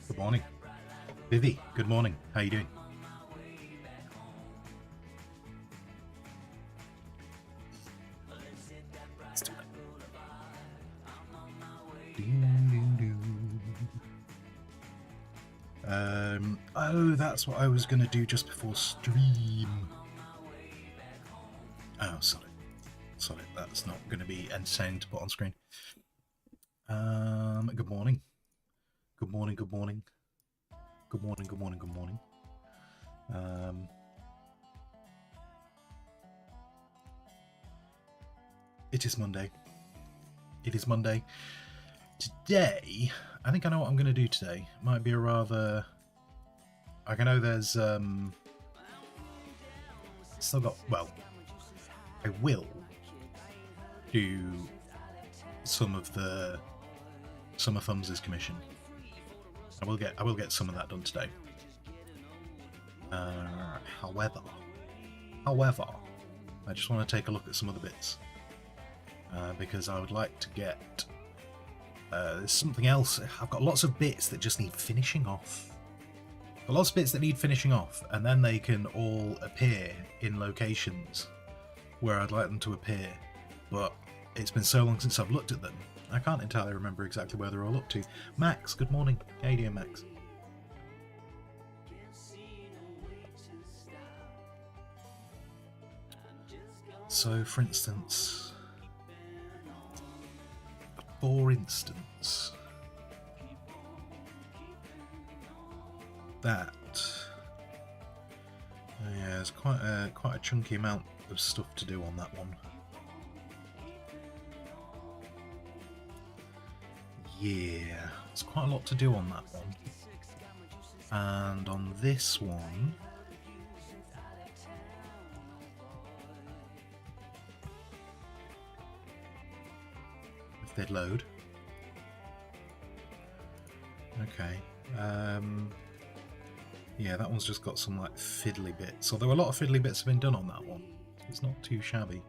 Good morning. Vivi, good morning. How you doing? Let's do it. Oh, that's what I was going to do just before stream. Oh, sorry. Sorry, that's not going to be entertaining to put on screen. Good morning. Good morning, good morning. Good morning, good morning, good morning. It is Monday. It is Monday. Today, I think I know what I'm going to do today. Might be a rather... I know there's... still got... Well, I will do some of Summer Thumbs' commission. I will get some of that done today. However, I just want to take a look at some of the bits because I would like to get. There's something else. I've got lots of bits that just need finishing off. Lots of bits that need finishing off, and then they can all appear in locations where I'd like them to appear. But it's been so long since I've looked at them, I can't entirely remember exactly where they're all up to. Max, good morning. How you doing, Max? So, for instance, that yeah, there's quite a chunky amount of stuff to do on that one. Yeah, there's quite a lot to do on that one. And on this one, if they'd load. Okay. Yeah, that one's just got some like fiddly bits. Although a lot of fiddly bits have been done on that one. It's not too shabby.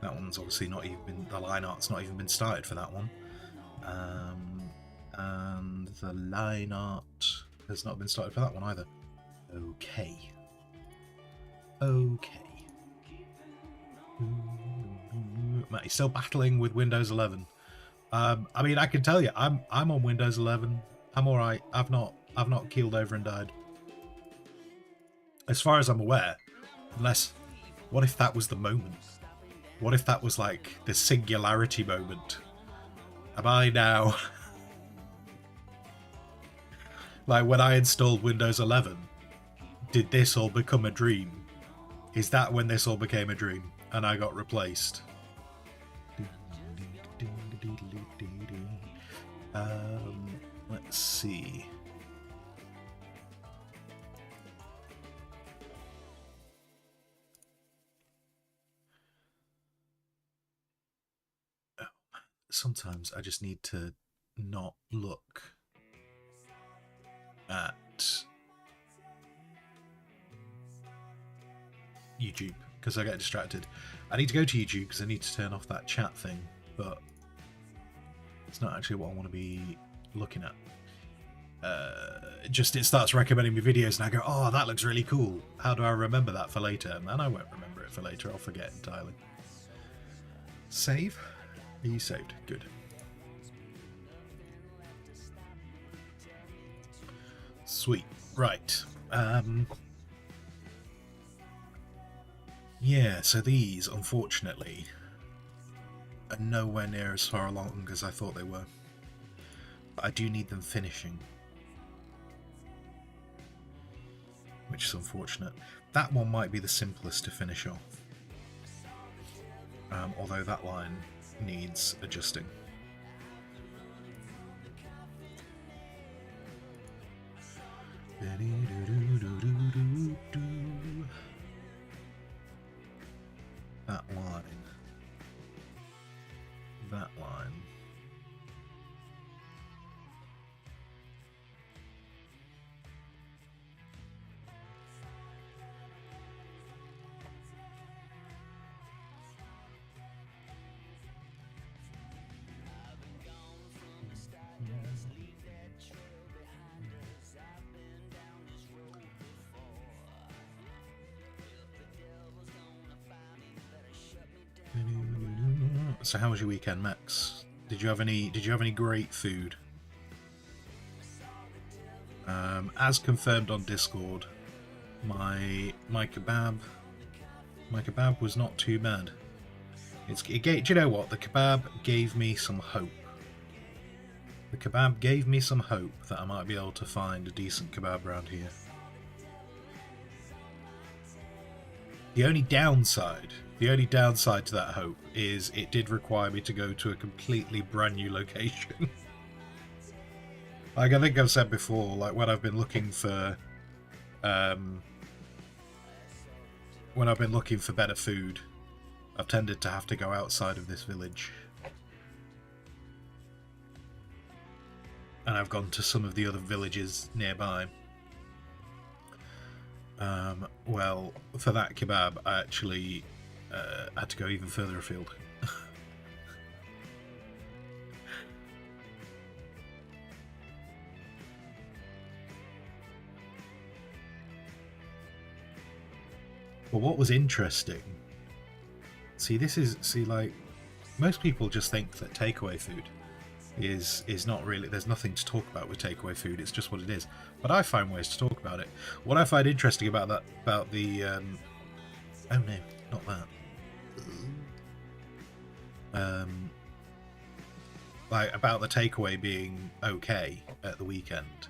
That one's obviously not even been, the line art's not even been started for that one. And the line art has not been started for that one either. Okay. Okay. Matt, he's still battling with Windows 11. I mean, I can tell you, I'm on Windows 11. I'm all right. I've not keeled over and died, as far as I'm aware. Unless, what if that was the moment? What if that was like the singularity moment? Am I now like when I installed Windows 11? Did this all become a dream? Is that when this all became a dream and I got replaced? Let's see. Oh, sometimes I just need to not look at YouTube because I get distracted. I need to go to YouTube because I need to turn off that chat thing, but it's not actually what I want to be looking at. It starts recommending me videos and I go, oh, that looks really cool. How do I remember that for later? And I won't remember it for later. I'll forget entirely. Save? Are you saved? Good. Sweet. Right. Yeah, so these, unfortunately, are nowhere near as far along as I thought they were. But I do need them finishing, which is unfortunate. That one might be the simplest to finish off, although that line needs adjusting. That line. That line. So how was your weekend, Max? Did you have any great food? As confirmed on Discord, my kebab was not too bad. Do you know what? The kebab gave me some hope. The kebab gave me some hope that I might be able to find a decent kebab around here. The only downside to that hope is it did require me to go to a completely brand new location. Like I think I've said before, like when I've been looking for better food, I've tended to have to go outside of this village. And I've gone to some of the other villages nearby. Well, for that kebab, I actually had to go even further afield. But what was interesting, like, most people just think that takeaway food is not really, there's nothing to talk about with takeaway food, it's just what it is. But I find ways to talk about it. What I find interesting about the oh no, not that. Like about the takeaway being okay at the weekend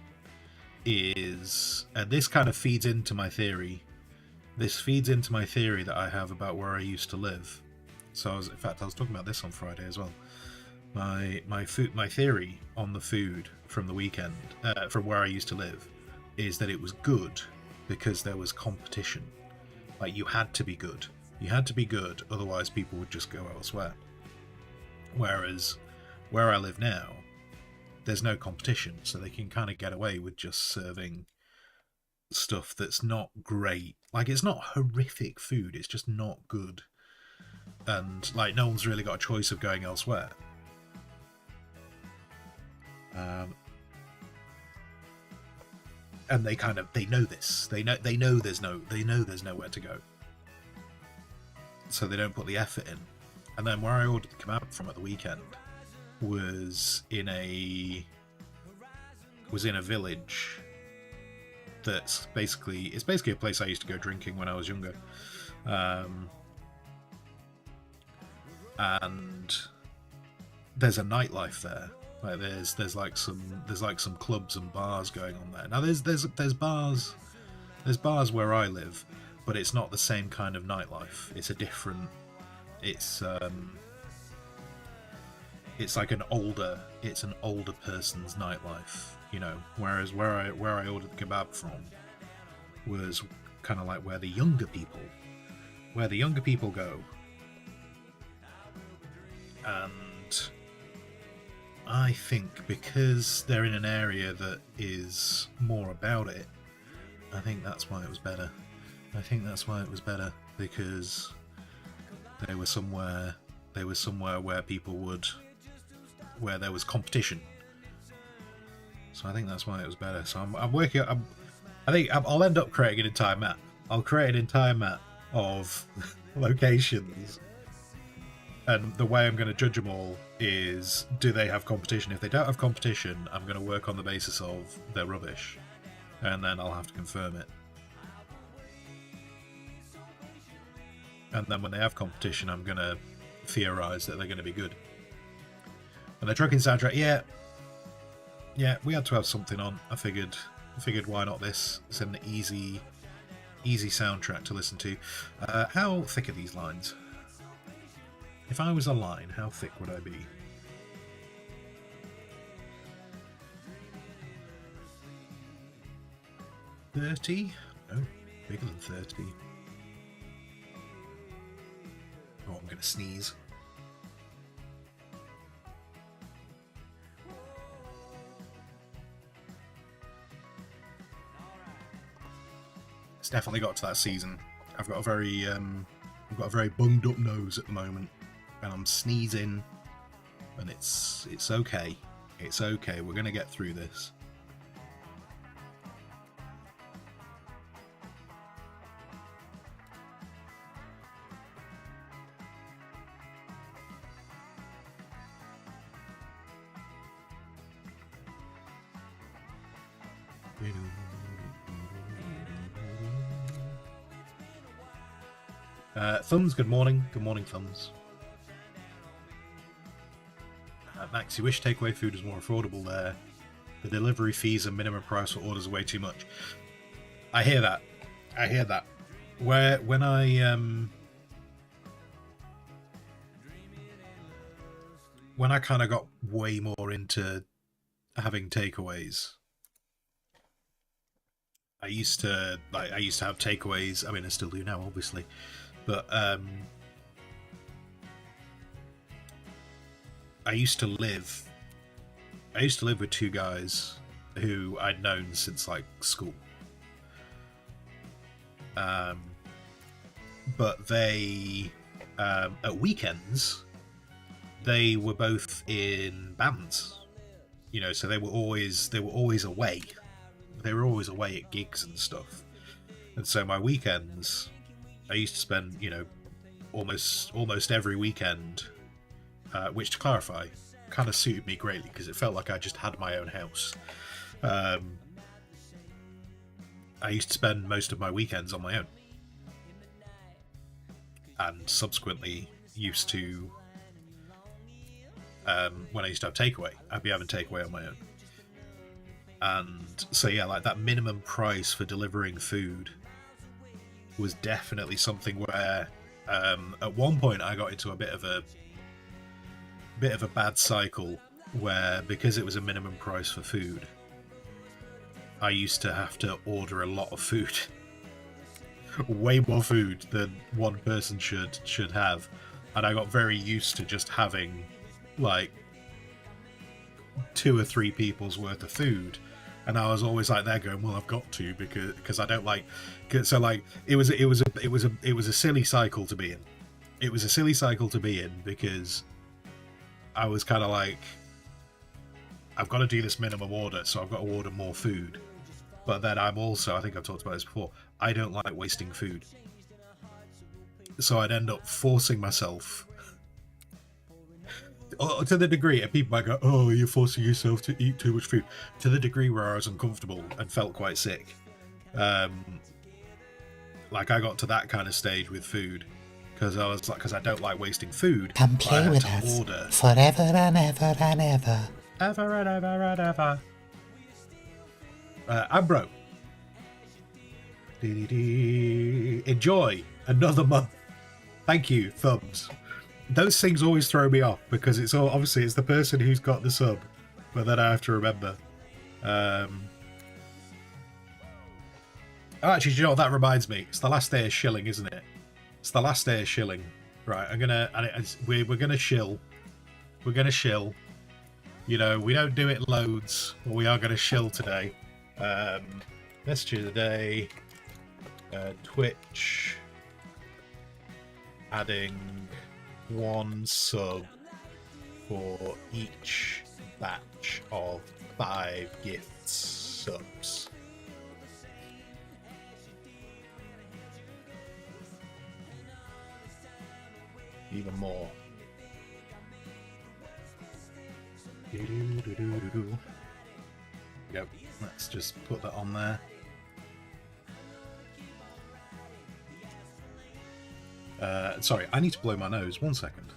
is, and this kind of feeds into my theory. This feeds into my theory that I have about where I used to live. So in fact, I was talking about this on Friday as well. My theory on the food from the weekend, from where I used to live, is that it was good because there was competition. Like, you had to be good. You had to be good, otherwise people would just go elsewhere. Whereas where I live now, there's no competition, so they can kind of get away with just serving stuff that's not great. Like, it's not horrific food, it's just not good. And, like, no one's really got a choice of going elsewhere. And they know this. They know there's nowhere to go. So they don't put the effort in. And then where I ordered the kebab from at the weekend was in a village that's basically a place I used to go drinking when I was younger. And there's a nightlife there. Like there's like some clubs and bars going on there. Now there's bars where I live, but it's not the same kind of nightlife. It's a different. It's like an older person's nightlife, you know. Whereas where I ordered the kebab from was kind of like where the younger people go. And I think because they're in an area that is more about it, I think that's why it was better. Because they were somewhere where there was competition. So I think that's why it was better. So I think I'll end up creating an entire map. I'll create an entire map of locations. And the way I'm going to judge them all is, do they have competition? If they don't have competition, I'm going to work on the basis of they're rubbish. And then I'll have to confirm it. And then when they have competition, I'm going to theorise that they're going to be good. And the trucking soundtrack, yeah, we had to have something on. I figured why not this? It's an easy soundtrack to listen to. How thick are these lines? If I was a line, how thick would I be? $30? No, bigger than 30. Oh, I'm going to sneeze. It's definitely got to that season. I've got a very bunged up nose at the moment, and I'm sneezing, and it's okay. It's okay. We're gonna get through this. Thumbs, good morning. Good morning, Thumbs. Max, you wish takeaway food was more affordable there. The delivery fees and minimum price for orders are way too much. I hear that. I hear that. When I kind of got way more into having takeaways, I used to have takeaways. I mean, I still do now, obviously, but I used to live with two guys who I'd known since like school. But they at weekends they were both in bands, you know, so they were always away. They were always away at gigs and stuff. And so my weekends I used to spend, you know, almost every weekend, which, to clarify, kind of suited me greatly because it felt like I just had my own house. I used to spend most of my weekends on my own, and subsequently used to, when I used to have takeaway, I'd be having takeaway on my own. And so yeah, like that minimum price for delivering food was definitely something where at one point I got into a bit of a bad cycle where, because it was a minimum price for food, I used to have to order a lot of food. Way more food than one person should have, and I got very used to just having like 2 or 3 people's worth of food, and I was always like there going, well, I've got to, because I don't like, so like it was a silly cycle to be in. It was a silly cycle to be in because I was kind of like, I've got to do this minimum order, so I've got to order more food. But then I'm also, I think I've talked about this before, I don't like wasting food. So I'd end up forcing myself, to the degree, and people might go, oh, you're forcing yourself to eat too much food, to the degree where I was uncomfortable and felt quite sick. Like I got to that kind of stage with food, because I was like, because I don't like wasting food. Come play with us forever and ever and ever. Ever and ever and ever. I'm broke. Enjoy another month. Thank you, Thumbs. Those things always throw me off because it's all, obviously it's the person who's got the sub, but then I have to remember. Oh, actually, do you know what? That reminds me. It's the last day of shilling, isn't it? It's the last day of shilling. Right, we're gonna shill. We're gonna shill. You know, we don't do it loads, but we are gonna shill today. Message of the day. Twitch adding 1 sub for each batch of 5 gift subs. Even more. Yep, let's just put that on there. Sorry, I need to blow my nose. 1 second.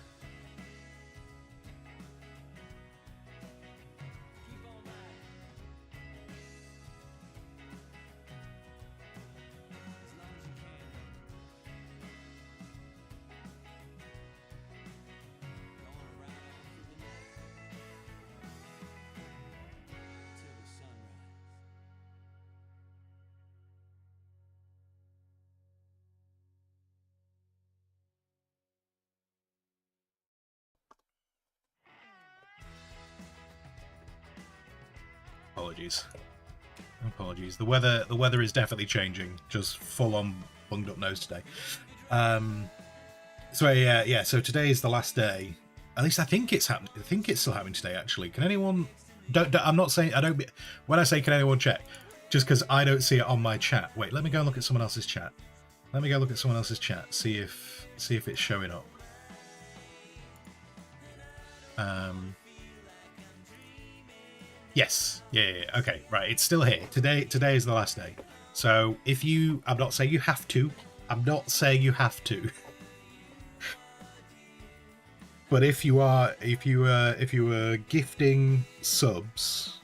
Apologies. The weather is definitely changing. Just full on bunged up nose today. So yeah. So today is the last day. At least I think it's happening. I think it's still happening today. Actually, can anyone? I'm not saying I don't. When I say can anyone check, just because I don't see it on my chat. Wait, let me go and look at someone else's chat. See if it's showing up. Yes. Yeah. Okay. Right. It's still here. Today is the last day. So if you, I'm not saying you have to. I'm not saying you have to. But if you are gifting subs,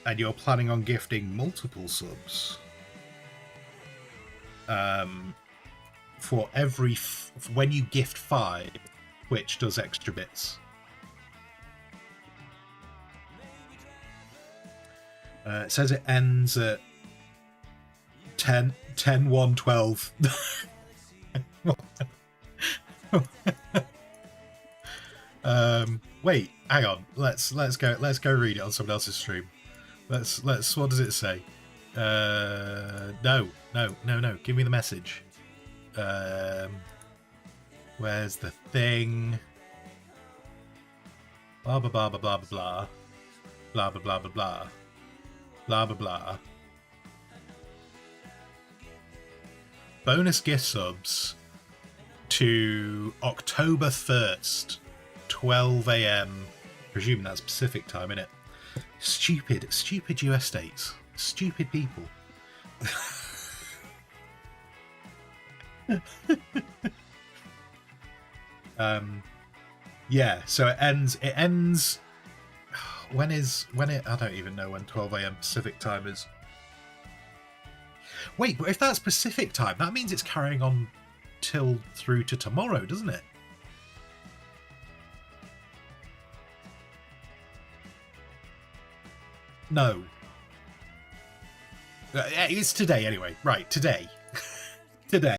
and you're planning on gifting multiple subs, for every when you gift 5, Twitch does extra bits. It says it ends at 10, 1, 12. Wait, hang on. Let's go read it on someone else's stream. Let's what does it say? No. Give me the message. Where's the thing? Blah blah blah blah blah blah blah blah blah blah blah blah blah blah. Bonus gift subs to October 1st, 12 a.m. Presume that's Pacific time, innit? Stupid US states. Stupid people. Yeah, so it ends when it I don't even know when 12 a.m. Pacific time is. Wait, but if that's Pacific time, that means it's carrying on through to tomorrow, doesn't it? No. It's today anyway. Right, today. Today.